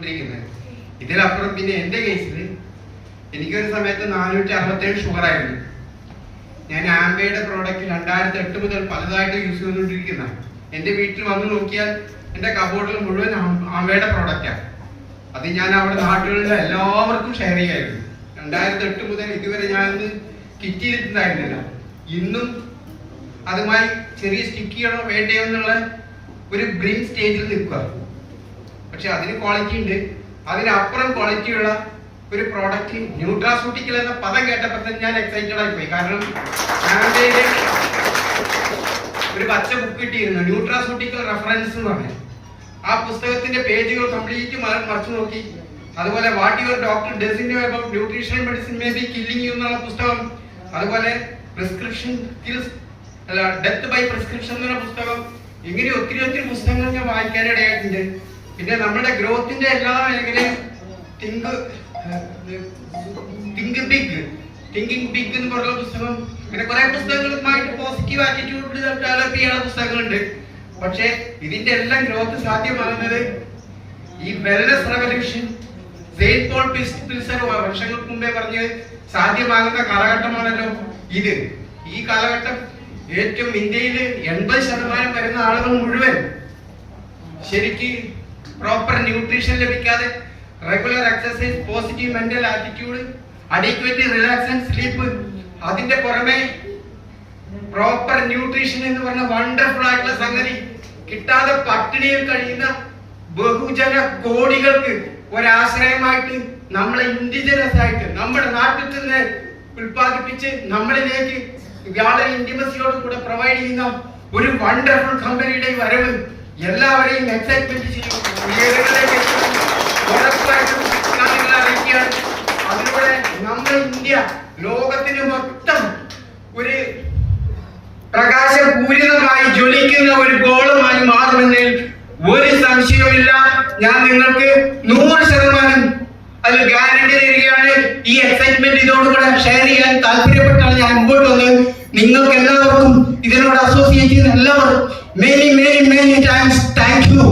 ചെയ്തുകൊണ്ടിരിക്കുന്നത്. ഇതിലപ്പുറം പിന്നെ എൻ്റെ കേസിൽ എനിക്കൊരു സമയത്ത് 467 ഷുഗർ ആയിരുന്നു. ഞാൻ ആംബയുടെ പ്രോഡക്റ്റ് 2008 മുതൽ പലതായിട്ട് യൂസ് ചെയ്തുകൊണ്ടിരിക്കുന്ന. എൻ്റെ വീട്ടിൽ വന്ന് നോക്കിയാൽ എൻ്റെ കബോർഡിൽ മുഴുവൻ ആംബയുടെ പ്രോഡക്റ്റാണ്. അത് ഞാൻ അവിടെ നാട്ടിലുള്ള എല്ലാവർക്കും ഷെയർ ചെയ്യായിരുന്നു. 2008 മുതൽ ഇതുവരെ ഞാനൊന്ന് കിറ്റ് ചെയ്തിട്ടുണ്ടായിരുന്നില്ല. ഇന്നും അതുമായി ചെറിയ സ്റ്റിക്ക് ചെയ്യണോ വേണ്ടയോ എന്നുള്ള ഒരു ബ്രിങ് സ്റ്റേജിൽ നിൽക്കുക. പക്ഷെ അതിന് ക്വാളിറ്റി ഉണ്ട്. അതിനപ്പുറം ക്വാളിറ്റിയുള്ള ഒരു പ്രോഡക്റ്റ് ന്യൂട്രാസ്യൂട്ടിക്കൽ എന്ന പദം കേട്ടപ്പോൾ തന്നെ ഞാൻ എക്സൈറ്റഡ് ആയി പോയി. കാരണം ആംബയുടെ ഒരു പച്ച ബുക്ക് കിട്ടിയിരുന്നു, ന്യൂട്രാസ്യൂട്ടിക്കൽ റെഫറൻസ് എന്ന് പറഞ്ഞു. ആ പുസ്തകത്തിന്റെ പേജുകൾ കംപ്ലീറ്റ് മറിച്ചു നോക്കി. അതുപോലെ what your doctor doesn't about nutritional medicine may be killing you എന്നുള്ള പുസ്തകം, അതുപോലെ പ്രിസ്ക്രിപ്ഷൻ കിൽസ് അല്ല ഡെത്ത് ബൈ പ്രിസ്ക്രിപ്ഷൻ എന്നുള്ള പുസ്തകം, ഇങ്ങനെ ഒത്തിരി പുസ്തകങ്ങൾ ഞാൻ വായിക്കാനിടയായിട്ടുണ്ട്. പിന്നെ നമ്മുടെ ഗ്രോത്തിന്റെ എല്ലാ മേഖലയും തിങ്കിങ് ബിഗ് എന്ന് പറഞ്ഞ പുസ്തകം, അങ്ങനെ കുറെ പുസ്തകങ്ങളുമായിട്ട് പോസിറ്റീവ് ആറ്റിറ്റ്യൂഡ് ഡെവലപ്പ് ചെയ്യാനുള്ള പുസ്തകങ്ങളുണ്ട്. പക്ഷെ ഇതിന്റെ എല്ലാം ഗ്രോത്ത് സാധ്യമാകുന്നത് ഈ വെൽനസ് റെവല്യൂഷൻ സെയിന്റ് പോൾ പിൽസർ വർഷങ്ങൾക്ക് മുമ്പേ പറഞ്ഞ് സാധ്യമാകുന്ന കാലഘട്ടമാണല്ലോ ഇത്. ഈ കാലഘട്ടം ഏറ്റവും ഇന്ത്യയിൽ 80% വരുന്ന ആളുകൾ മുഴുവൻ ശരിക്ക് പ്രോപ്പർ ന്യൂട്രീഷൻ ലഭിക്കാതെ, regular exercise, positive mental attitude, adequate relax and sleep, അതിന്റെ പുറമെ പ്രോപ്പർ ന്യൂട്രീഷൻ എന്ന് പറഞ്ഞ വണ്ടർഫുൾ ആയിട്ടുള്ള സംഗതി കിട്ടാതെ പട്ടിണിയിൽ കഴിയുന്ന ബഹുജന കോടികൾക്ക് ഒരാശ്രയമായിട്ട് നമ്മളെ ഇൻഡിജിനസ് ആയിട്ട് നമ്മുടെ നാട്ടിൽ തന്നെ ഉൽപ്പാദിപ്പിച്ച് നമ്മളിലേക്ക് വളരെ ഇന്റിമസിയോട് കൂടെ പ്രൊവൈഡ് ചെയ്യുന്ന ഒരു വണ്ടർഫുൾ കമ്പനിയുടെ വരവ് എല്ലാവരെയും എക്സൈറ്റ്മെന്റ് ചെയ്യും. ഉറപ്പായിട്ടും അറിയിക്കുകയാണ്. അതിലൂടെ നമ്മുടെ ഇന്ത്യ ലോകത്തിന് മൊത്തം ഒരു പ്രകാശപൂരിതമായി ജ്വലിക്കുന്ന ഒരു ഗോളമായി മാറുമെന്ന് ഒരു സംശയവുമില്ല. ഞാൻ നിങ്ങൾക്ക് 100% അതിൽ ഗ്യാരണ്ടി തരികയാണ്. ഈ എക്സൈറ്റ്മെന്റ് ഇതോടുകൂടെ ഷെയർ ചെയ്യാൻ താല്പര്യപ്പെട്ടാണ് ഞാൻ മുമ്പോട്ട് വന്നത്. നിങ്ങൾക്ക് എല്ലാവർക്കും ഇതിനോട് അസോസിയേറ്റ് ചെയ്യുന്ന എല്ലാവർക്കും മെനി ടൈംസ് താങ്ക് യു.